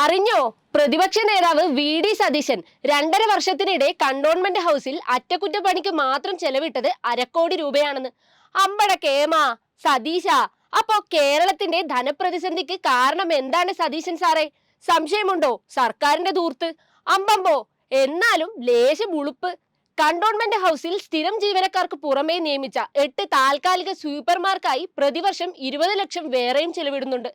അറിഞ്ഞോ? പ്രതിപക്ഷ നേതാവ് വി.ഡി. സതീശൻ 2.5 വർഷത്തിനിടെ കണ്ടോൺമെന്റ് ഹൗസിൽ അറ്റകുറ്റപ്പണിക്ക് മാത്രം ചെലവിട്ടത് 1/2 കോടി രൂപയാണെന്ന്. അമ്പട കേമാ സതീശ. അപ്പോ കേരളത്തിന്റെ ധനപ്രതിസന്ധിക്ക് കാരണം എന്താണ് സതീശൻ സാറേ? സംശയമുണ്ടോ സർക്കാരിന്റെ ധൂർത്ത്? അമ്പമ്പോ, എന്നാലും ലേശം ഉളുപ്പ്. കണ്ടോൺമെന്റ് ഹൗസിൽ സ്ഥിരം ജീവനക്കാർക്ക് പുറമേ നിയമിച്ച 8 താൽക്കാലിക സ്വീപ്പർമാർക്കായി പ്രതിവർഷം 20 ലക്ഷം വേറെയും ചെലവിടുന്നുണ്ട്.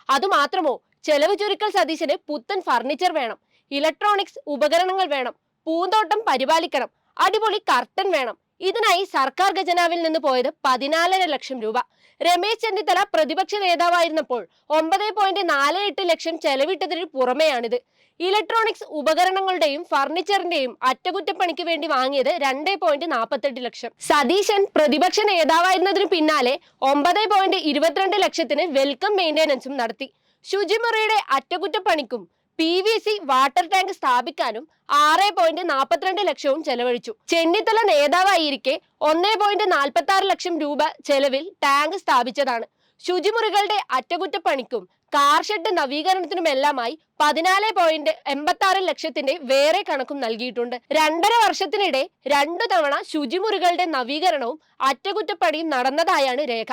അതുമാത്രമോ, ചെലവ് ചുരുക്കൽ സതീശന് പുത്തൻ ഫർണിച്ചർ വേണം, ഇലക്ട്രോണിക്സ് ഉപകരണങ്ങൾ വേണം, പൂന്തോട്ടം പരിപാലിക്കണം, അടിപൊളി കർട്ടൻ വേണം. ഇതിനായി സർക്കാർ ഖജനാവിൽ നിന്ന് പോയത് 14.5 ലക്ഷം രൂപ. രമേശ് ചെന്നിത്തല പ്രതിപക്ഷ നേതാവായിരുന്നപ്പോൾ 9.48 ലക്ഷം ചെലവിട്ടതിന് പുറമെയാണിത്. ഇലക്ട്രോണിക്സ് ഉപകരണങ്ങളുടെയും ഫർണിച്ചറിന്റെയും അറ്റകുറ്റപ്പണിക്ക് വേണ്ടി വാങ്ങിയത് 2.48 ലക്ഷം. സതീശൻ പ്രതിപക്ഷ നേതാവായിരുന്നതിന് പിന്നാലെ 9.22 ലക്ഷത്തിന് വെൽക്കം മെയിന്റനൻസും നടത്തി. ശുചിമുറിയുടെ അറ്റകുറ്റപ്പണിക്കും PVC വാട്ടർ ടാങ്ക് സ്ഥാപിക്കാനും 6.42 ലക്ഷവും ചെലവഴിച്ചു. ചെന്നിത്തല നേതാവായിരിക്കെ 1.46 ലക്ഷം രൂപ ചെലവിൽ ടാങ്ക് സ്ഥാപിച്ചതാണ്. ശുചിമുറികളുടെ അറ്റകുറ്റപ്പണിക്കും കാർ ഷെഡ് നവീകരണത്തിനുമെല്ലാമായി 14.86 ലക്ഷത്തിന്റെ വേറെ കണക്കും നൽകിയിട്ടുണ്ട്. 2.5 വർഷത്തിനിടെ 2 തവണ ശുചിമുറികളുടെ നവീകരണവും അറ്റകുറ്റപ്പണിയും നടന്നതായാണ് രേഖ.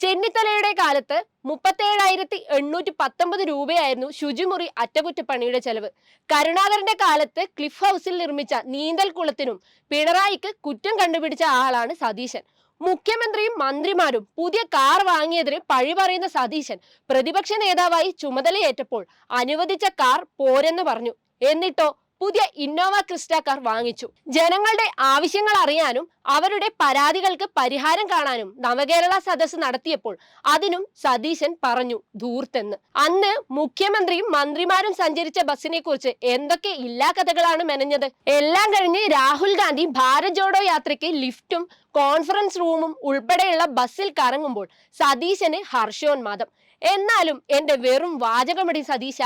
ചെന്നിത്തലയുടെ കാലത്ത് 37,819 രൂപയായിരുന്നു ശുചിമുറി അറ്റകുറ്റപ്പണിയുടെ ചെലവ്. കരുണാകരന്റെ കാലത്ത് ക്ലിഫ് ഹൗസിൽ നിർമ്മിച്ച നീന്തൽക്കുളത്തിനും പിണറായിക്ക് കുറ്റം കണ്ടുപിടിച്ച ആളാണ് സതീശൻ. മുഖ്യമന്ത്രിയും മന്ത്രിമാരും പുതിയ കാർ വാങ്ങിയതിന് പഴി പറയുന്ന സതീശൻ പ്രതിപക്ഷ നേതാവായി ചുമതലയേറ്റപ്പോൾ അനുവദിച്ച കാർ പോരെന്ന് പറഞ്ഞു. എന്നിട്ടോ പുതിയ ഇന്നോവ ക്രിസ്റ്റ കാർ വാങ്ങിച്ചു. ജനങ്ങളുടെ ആവശ്യങ്ങൾ അറിയാനും അവരുടെ പരാതികൾക്ക് പരിഹാരം കാണാനും നവകേരള സദസ്സ് നടത്തിയപ്പോൾ അതിനും സതീശൻ പറഞ്ഞു ധൂർത്തെന്ന്. അന്ന് മുഖ്യമന്ത്രിയും മന്ത്രിമാരും സഞ്ചരിച്ച ബസ്സിനെ കുറിച്ച് എന്തൊക്കെ ഇല്ലാ കഥകളാണ് മെനഞ്ഞത്. എല്ലാം കഴിഞ്ഞ് രാഹുൽ ഗാന്ധി ഭാരത് ജോഡോ യാത്രയ്ക്ക് ലിഫ്റ്റും കോൺഫറൻസ് റൂമും ഉൾപ്പെടെയുള്ള ബസ്സിൽ കറങ്ങുമ്പോൾ സതീശന് ഹർഷോന്മാദം. എന്നാലും എന്റെ വെറും വാചകമടി സതീശ.